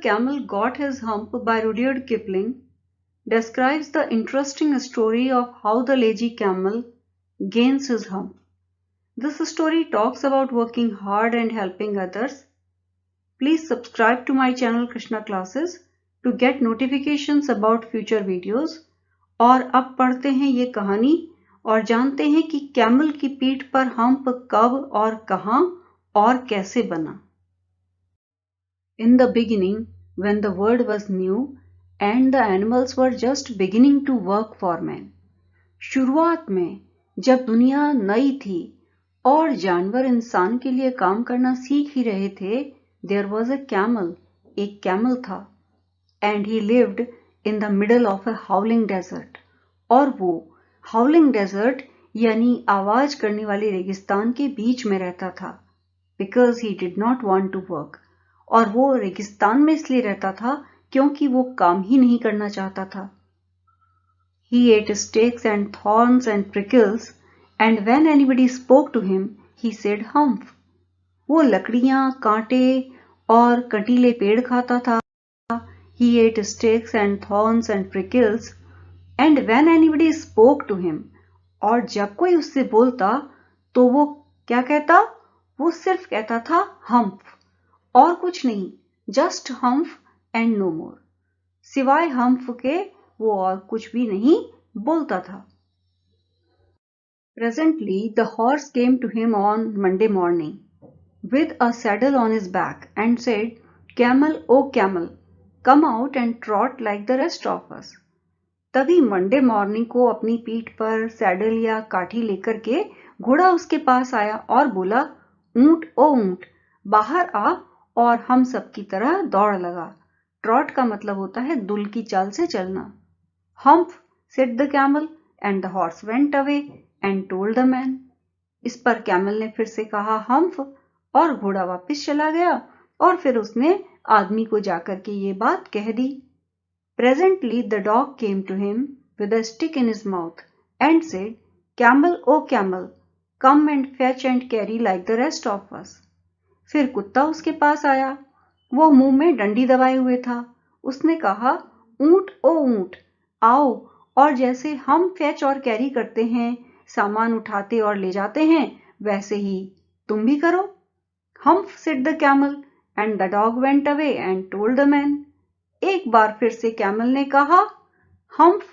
Camel Got His Hump by Rudyard Kipling describes the interesting story of how the lazy camel gains his hump. This story talks about working hard and helping others. Please subscribe to my channel Krishna Classes to get notifications about future videos. और अब पढ़ते हैं ये कहानी और जानते हैं कि कैमल की पीठ पर हम्प कब और कहां और कैसे बना। In the beginning, when the world was new and the animals were just beginning to work for man. शुरुआत में जब दुनिया नई थी और जानवर इंसान के लिए काम करना सीख ही रहे थे, there was a camel, एक कैमल था, and he lived in the middle of a howling desert. और वो howling desert यानी आवाज करने वाली रेगिस्तान के बीच में रहता था, because he did not want to work. और वो रेगिस्तान में इसलिए रहता था क्योंकि वो काम ही नहीं करना चाहता था. He ate sticks and thorns and prickles, and when anybody spoke to him, he said humph. वो लकड़ियां, कांटे और कंटीले पेड़ खाता था. He ate sticks and thorns and prickles, and when anybody spoke to him, और जब कोई उससे बोलता तो वो क्या कहता? वो सिर्फ कहता था humph और कुछ नहीं, just humph and no more. सिवाय humph के वो और कुछ भी नहीं बोलता था. Presently, the horse came to him on Monday morning with a saddle on his back and said, "Camel, oh camel, come out and trot like the rest of us." तभी मंडे मॉर्निंग को अपनी पीठ पर saddle या काठी लेकर के घोड़ा उसके पास आया और बोला, ऊंट ओ ऊंट, बाहर आ और हम सब की तरह दौड़ लगा. ट्रॉट का मतलब होता है दुल की चाल से चलना. Hump said the camel, and the horse went away and told the man. इस पर कैमल ने फिर से कहा हम्प और घोड़ा वापस चला गया और फिर उसने आदमी को जाकर के ये बात कह दी. Presently the dog came to him with a stick in his mouth and said, "Camel, oh camel, come and fetch and carry like the rest of us." फिर कुत्ता उसके पास आया. वो मुंह में डंडी दबाए हुए था. उसने कहा, ऊंट ओ ऊंट, आओ और जैसे हम फैच और कैरी करते हैं, सामान उठाते और ले जाते हैं, वैसे ही तुम भी करो. Humph said the camel, and the dog went away and told the man. एक बार फिर से कैमल ने कहा हम्फ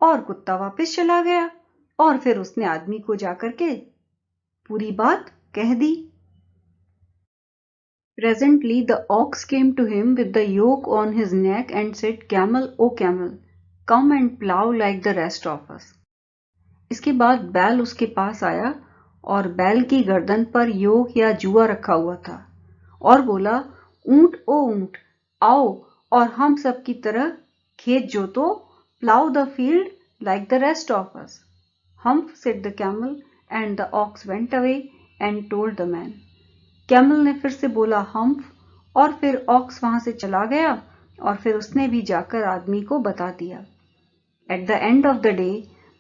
और कुत्ता वापस चला गया और फिर उसने आदमी को जाकर के पूरी बात कह दी. Presently the ox came to him with the yoke on his neck and said, "Camel, oh camel, come and plow like the rest of us." इसके बाद बैल उसके पास आया और बैल की गर्दन पर योक या जुआ रखा हुआ था और बोला, ऊंट ओ ऊंट, आओ और हम सब की तरह खेत जोतो, plow the field like the rest of us. Humph said the camel, and the ox went away and told the man. Camel ने फिर से बोला हम्फ और फिर ऑक्स वहां से चला गया और फिर उसने भी जाकर आदमी को बता दिया. At the end of the day,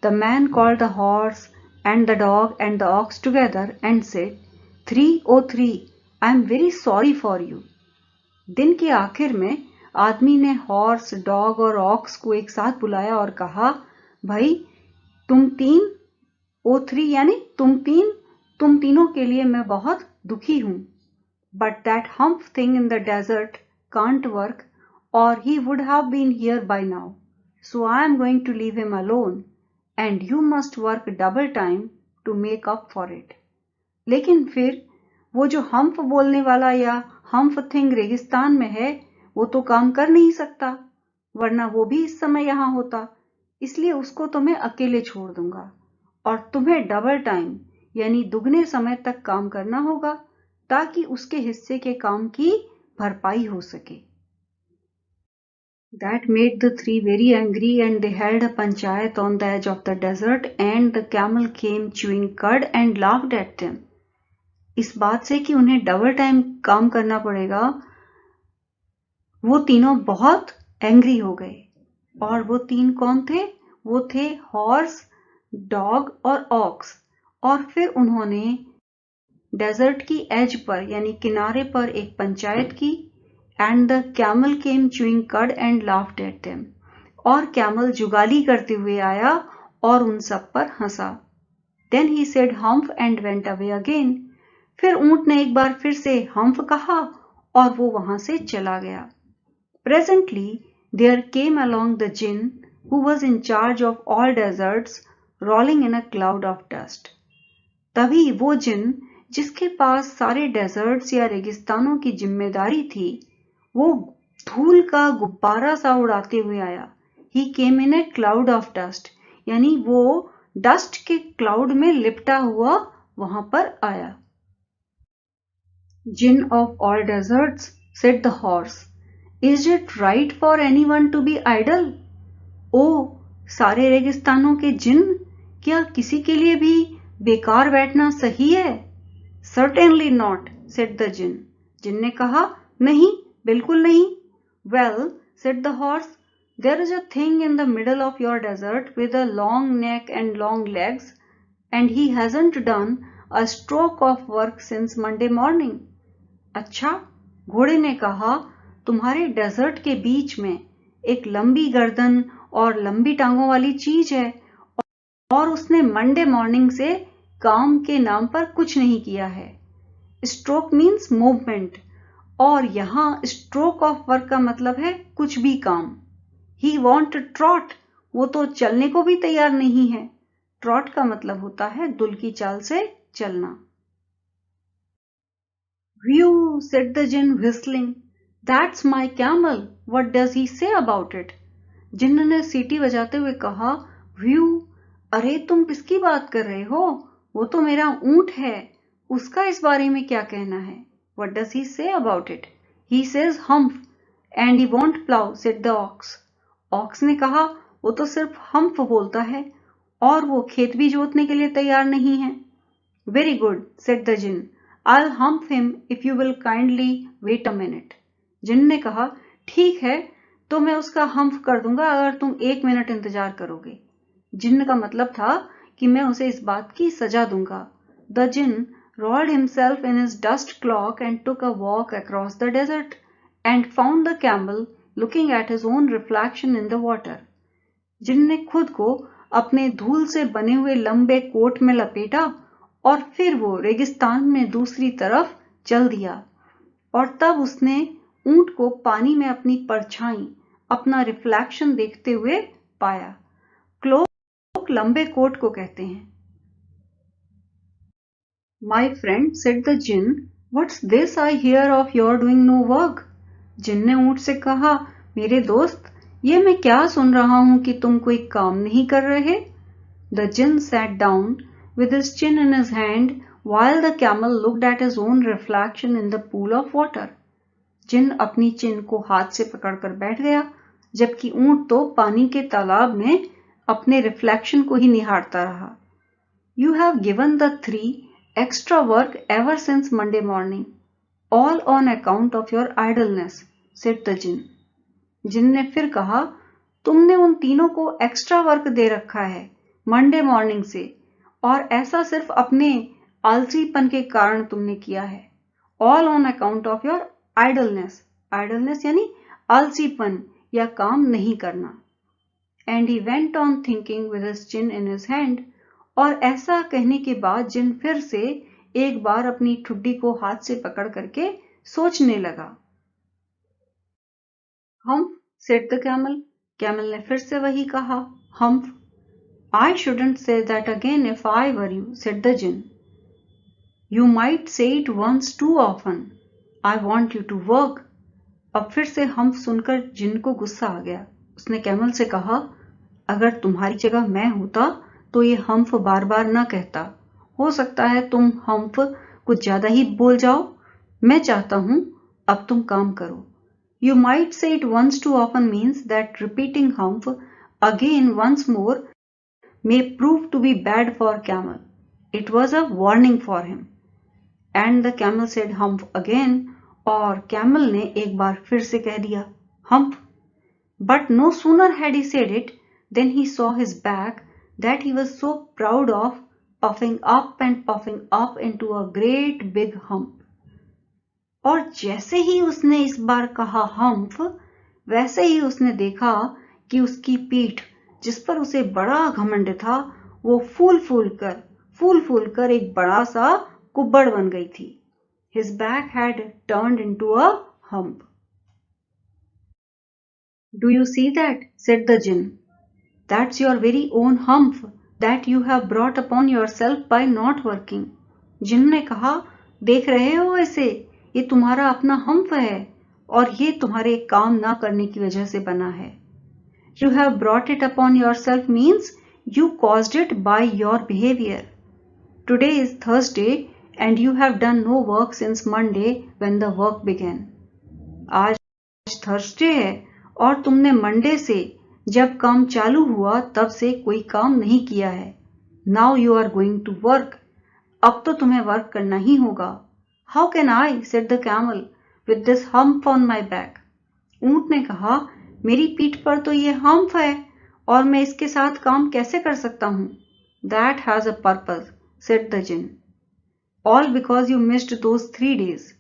the man called the horse and the dog and the ox together and said, "Three, oh three, I am very sorry for you." दिन के आखिर में आदमी ने हॉर्स, डॉग और aux को एक साथ बुलाया और कहा, भाई तुम तीन, ओ थ्री यानी तुम तीनों के लिए मैं बहुत दुखी हूं. But that hump thing in the desert can't work or he would have been here by now. So I am going to leave him alone and you must work double time to make up for it. लेकिन फिर वो जो hump बोलने वाला या hump thing रेगिस्तान में है, वो तो काम कर नहीं सकता, वरना वो भी इस समय यहां होता. इसलिए उसको तो मैं अकेले छोड़ दूंगा और तुम्हें डबल टाइम यानी दुगने समय तक काम करना होगा ताकि उसके हिस्से के काम की भरपाई हो सके. That made the three very angry and they held a panchayat on the edge of the desert and the camel came chewing cud and laughed at them. इस बात से कि उन्हें डबल टाइम काम करना पड़ेगा, वो तीनों बहुत एंग्री हो गए. और वो तीन कौन थे? वो थे हॉर्स, डॉग और ऑक्स. और फिर उन्होंने डेजर्ट की एज पर यानी किनारे पर एक पंचायत की and the camel came chewing cud and laughed at them. और कैमल जुगाली करते हुए आया और उन सब पर हंसा. Then he said humph and went away again. फिर ऊंट ने एक बार फिर से हम्फ कहा और वो वहां से चला गया. Presently there came along the jinn who was in charge of all deserts, rolling in a cloud of dust. तभी वो जिन जिसके पास सारे डेजर्ट्स या रेगिस्तानों की जिम्मेदारी थी, वो धूल का गुब्बारा सा उड़ाते हुए आया. He came in a cloud of dust, यानी वो डस्ट के क्लाउड में लिपटा हुआ वहां पर आया. Jinn of all deserts, said the horse, is it right for anyone to be idle? ओ सारे रेगिस्तानों के जिन, क्या किसी के लिए भी बेकार बैठना सही है? Certainly not, said the jinn. जिन ने कहा, नहीं, बिल्कुल नहीं. Well, said the horse, there is a thing in the middle of your desert with a long neck and long legs, and he hasn't done a stroke of work since Monday morning. अच्छा, घोड़े ने कहा, तुम्हारे desert के बीच में एक लंबी गर्दन और लंबी टांगों वाली चीज है और उसने मंडे मॉर्निंग से काम के नाम पर कुछ नहीं किया है. स्ट्रोक मीन्स मूवमेंट और यहाँ स्ट्रोक ऑफ वर्क का मतलब है कुछ भी काम. ही वॉन्ट ट्रॉट, वो तो चलने को भी तैयार नहीं है. ट्रॉट का मतलब होता है दुल की चाल से चलना. Whew, said the jinn whistling. That's my camel. What does he say about it? जिन्न ने सीटी बजाते हुए कहा, व्यू, अरे तुम किसकी बात कर रहे हो? वो तो मेरा ऊंट है. उसका इस बारे में क्या कहना है? What does he say about it? He says humph and he won't plow, said the ox. Ox ने कहा, वो तो सिर्फ हम्फ बोलता है और वो खेत भी जोतने के लिए तैयार नहीं है. Very good, said the jinn. I'll hump him if you will kindly wait a minute. जिन ने कहा, ठीक है, तो मैं उसका हम्फ कर दूंगा अगर तुम 1 मिनट इंतजार करोगे. जिन्न का मतलब था कि मैं उसे इस बात की सजा दूंगा. The jinn rolled himself in his dust cloak and took a walk across the desert and found the camel looking at his own reflection in the water. जिन ने खुद को अपने धूल से बने हुए लंबे कोट में लपेटा और फिर वो रेगिस्तान में दूसरी तरफ चल दिया और तब उसने ऊंट को पानी में अपनी परछाई, अपना रिफ्लेक्शन देखते हुए पाया. क्लोक लंबे कोट को कहते हैं. My friend, said the jinn, what's this I hear of your doing no work? जिन ने ऊंट से कहा, मेरे दोस्त, ये मैं क्या सुन रहा हूं कि तुम कोई काम नहीं कर रहे. The jinn sat down with his chin in his hand while the camel looked at his own reflection in the pool of water. जिन अपनी चिन को हाथ से पकड़कर बैठ गया जबकि ऊंट तो पानी के तालाब में अपने रिफ्लेक्शन को ही निहारता रहा. You have given the 3 extra work ever since Monday morning, all on account of your idleness, said the jinn. जिन ने फिर कहा, तुमने उन तीनों को एक्स्ट्रा वर्क दे रखा है मंडे मॉर्निंग से और ऐसा सिर्फ अपने आलसीपन के कारण तुमने किया है. All on account of your idleness. Idleness यानी आलसीपन या काम नहीं करना. And he went on thinking with his chin in his hand. और ऐसा कहने के बाद जिन फिर से एक बार अपनी ठुड्डी को हाथ से पकड़ करके सोचने लगा. हम्फ, सेड द कैमल. कैमल ने फिर से वही कहा, हम्फ. I shouldn't say that again if I were you, said the jinn. You might say it once too often. I want you to work. अब फिर से हम्फ सुनकर जिन को गुस्सा आ गया. उसने कैमल से कहा, अगर तुम्हारी जगह मैं होता तो ये हम्फ बार बार न कहता. हो सकता है तुम हम्फ कुछ ज्यादा ही बोल जाओ. मैं चाहता हूं अब तुम काम करो. You might say it once too often means that repeating humph again once more may prove to be bad for camel. It was a warning for him. And the camel said humph again. और camel ने एक बार फिर से कह दिया, humph. But no sooner had he said it than he saw his back that he was so proud of puffing up and puffing up into a great big hump. और जैसे ही उसने इस बार कहा हम्फ, वैसे ही उसने देखा कि उसकी पीठ, जिस पर उसे बड़ा घमंड था, वो फूल फूल कर एक बड़ा सा कुब्बड़ बन गई थी. His back had turned into a hump. Do you see that? Said the jinn. That's your very own hump that you have brought upon yourself by not working. जिन ने कहा, देख रहे हो इसे? ये तुम्हारा अपना हम्फ है और ये तुम्हारे काम ना करने की वजह से बना है. You have brought it upon yourself means you caused it by your behavior. Today is Thursday and you have done no work since Monday when the work began. आज थर्सडे है और तुमने मंडे से, जब काम चालू हुआ, तब से कोई काम नहीं किया है. Now you are going to work. अब तो तुम्हें वर्क करना ही होगा. How can I, said the camel, with this hump on my back. ऊंट ने कहा, मेरी पीठ पर तो ये हम्प है और मैं इसके साथ काम कैसे कर सकता हूं. That has a purpose, said the jinn. All because you missed those 3 days.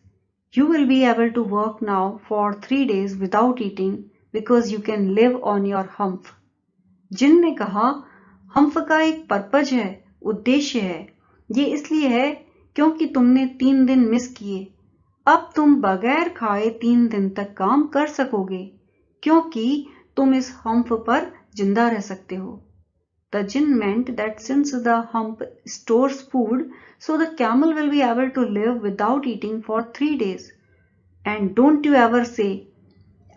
You will be able to work now for 3 days without eating because you can live on your hump. जिन ने कहा, हम्फ का एक purpose है, उद्देश्य है. ये इसलिए है क्योंकि तुमने 3 दिन मिस किए. अब तुम बगैर खाए 3 दिन तक काम कर सकोगे क्योंकि तुम इस हम्फ पर जिंदा रह सकते हो. The jinn meant that since the hump stores food, so the camel will be able to live without eating for 3 days. And don't you ever say,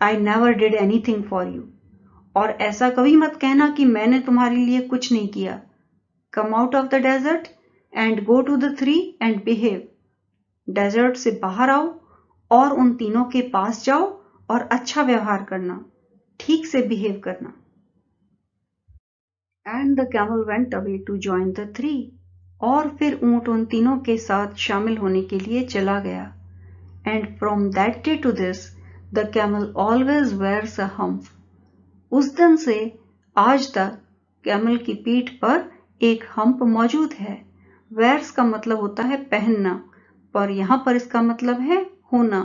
I never did anything for you. और ऐसा कभी मत कहना कि मैंने तुम्हारे लिए कुछ नहीं किया. Come out of the desert and go to the 3 and behave. Desert से बाहर आओ और उन तीनों के पास जाओ और अच्छा व्यवहार करना, ठीक से बिहेव करना. And the camel went away to join the 3. और फिर ऊंट उन तीनों के साथ शामिल होने के लिए चला गया. And from that day to this, the camel always wears a hump. उस दिन से आज तक कैमल की पीठ पर एक हम्प मौजूद है. wears का मतलब होता है पहनना, पर यहाँ पर इसका मतलब है होना.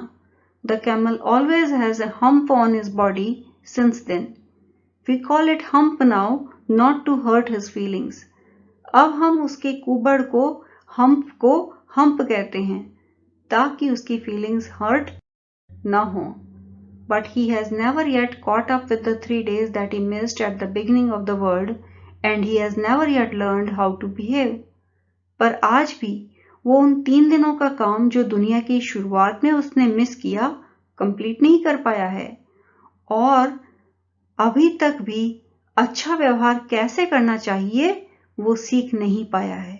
The camel always has a hump on his body since then. We call it hump now, not to hurt his feelings. अब हम उसके कुबड़ को, हम्प को हम्प कहते हैं ताकि उसकी फीलिंग्स हर्ट ना हो. But he has never yet caught up with the 3 days that he missed at the beginning of the world, and he has never yet learned how to behave. पर आज भी वो उन 3 दिनों का काम जो दुनिया की शुरुआत में उसने मिस किया, कंप्लीट नहीं कर पाया है और अभी तक भी अच्छा व्यवहार कैसे करना चाहिए वो सीख नहीं पाया है.